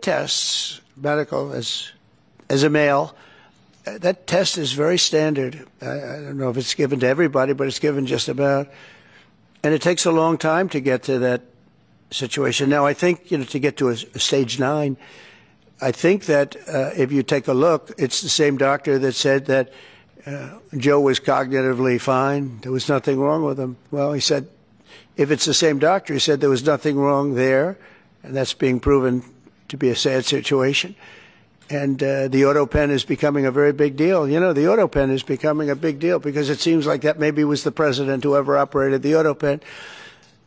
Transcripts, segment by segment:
tests, medical, as a male. That test is very standard. I don't know if it's given to everybody, but it's given just about. And it takes a long time to get to that situation. Now, I think, to get to a stage 9, I think that if you take a look, it's the same doctor that said that Joe was cognitively fine. There was nothing wrong with him. Well, he said, if it's the same doctor, he said there was nothing wrong there, and that's being proven to be a sad situation. And the auto pen is becoming a very big deal. The auto pen is becoming a big deal because it seems like that maybe was the president who ever operated the auto pen.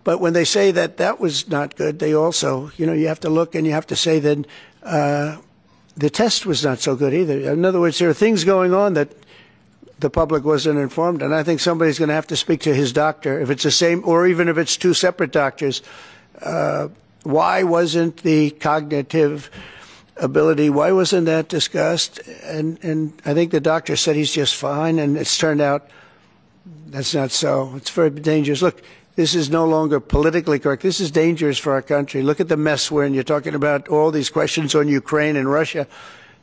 But when they say that was not good, they also, you have to look and you have to say then the test was not so good either. In other words, there are things going on that the public wasn't informed, and I think somebody's going to have to speak to his doctor, if it's the same, or even if it's two separate doctors. Why wasn't the cognitive ability, why wasn't that discussed? And I think the doctor said he's just fine, and it's turned out that's not so. It's very dangerous. Look, this is no longer politically correct. This is dangerous for our country. Look at the mess we're in. You're talking about all these questions on Ukraine and Russia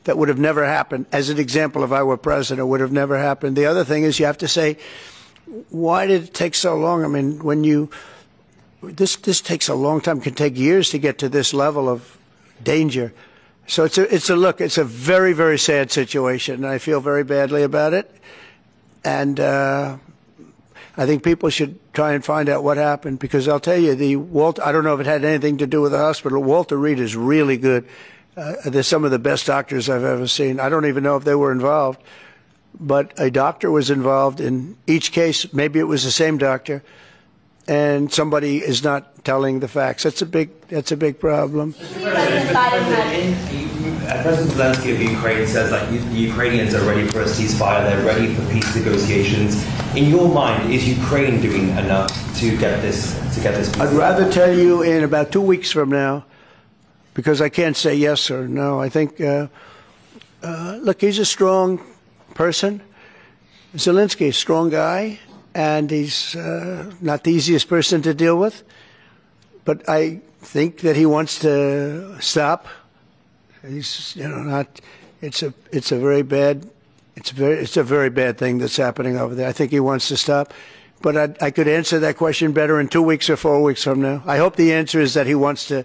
that would have never happened. As an example, if I were president, would have never happened. The other thing is you have to say, why did it take so long? I mean, this takes a long time. It can take years to get to this level of danger. So it's a very, very sad situation, and I feel very badly about it. And I think people should try and find out what happened, because I'll tell you, I don't know if it had anything to do with the hospital. Walter Reed is really good. They're some of the best doctors I've ever seen. I don't even know if they were involved, but a doctor was involved in each case. Maybe it was the same doctor, and somebody is not telling the facts. That's a big problem. President Zelensky of Ukraine says that the Ukrainians are ready for a ceasefire. They're ready for peace negotiations. In your mind, is Ukraine doing enough to get this? I'd rather tell you in about 2 weeks from now, because I can't say yes or no. I think, look, he's a strong person. Zelensky, a strong guy, and he's not the easiest person to deal with. But I think that he wants to stop. He's, not. It's a very bad thing that's happening over there. I think he wants to stop. But I could answer that question better in 2 weeks or 4 weeks from now. I hope the answer is that he wants to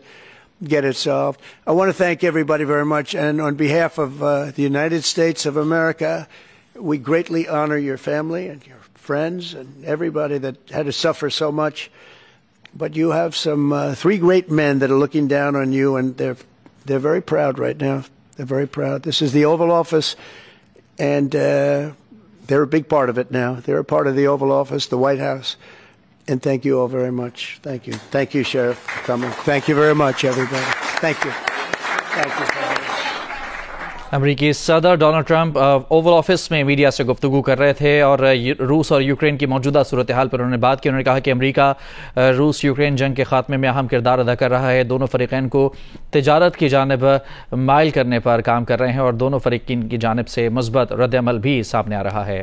get it solved. I want to thank everybody very much, and on behalf of the United States of America, we greatly honor your family and your friends and everybody that had to suffer so much. But you have some 3 great men that are looking down on you, and they're very proud right now. They're very proud. This is the Oval Office, and they're a big part of it now. They're a part of the Oval Office, the White House. And thank you all very much. Thank you. Thank you, Sheriff, for coming. Thank you very much, everybody. Thank you. Thank you. अमरीकी सदर Donald Trump Oval office में media से गुफ्तगू कर रहे थे और रूस और यूक्रेन की मौजूदा सूरत हाल पर उन्होंने बात की। उन्होंने कहा कि अमरीका रूस यूक्रेन जंग के खात्मे में अहम किरदार अदा कर रहा है। दोनों फरीकैन को तिजारत की जानिब माइल करने पर काम कर रहे हैं और दोनों फरीकीन की जानिब से मुस्बत रद्द-ए-अमल भी सामने आ रहा है।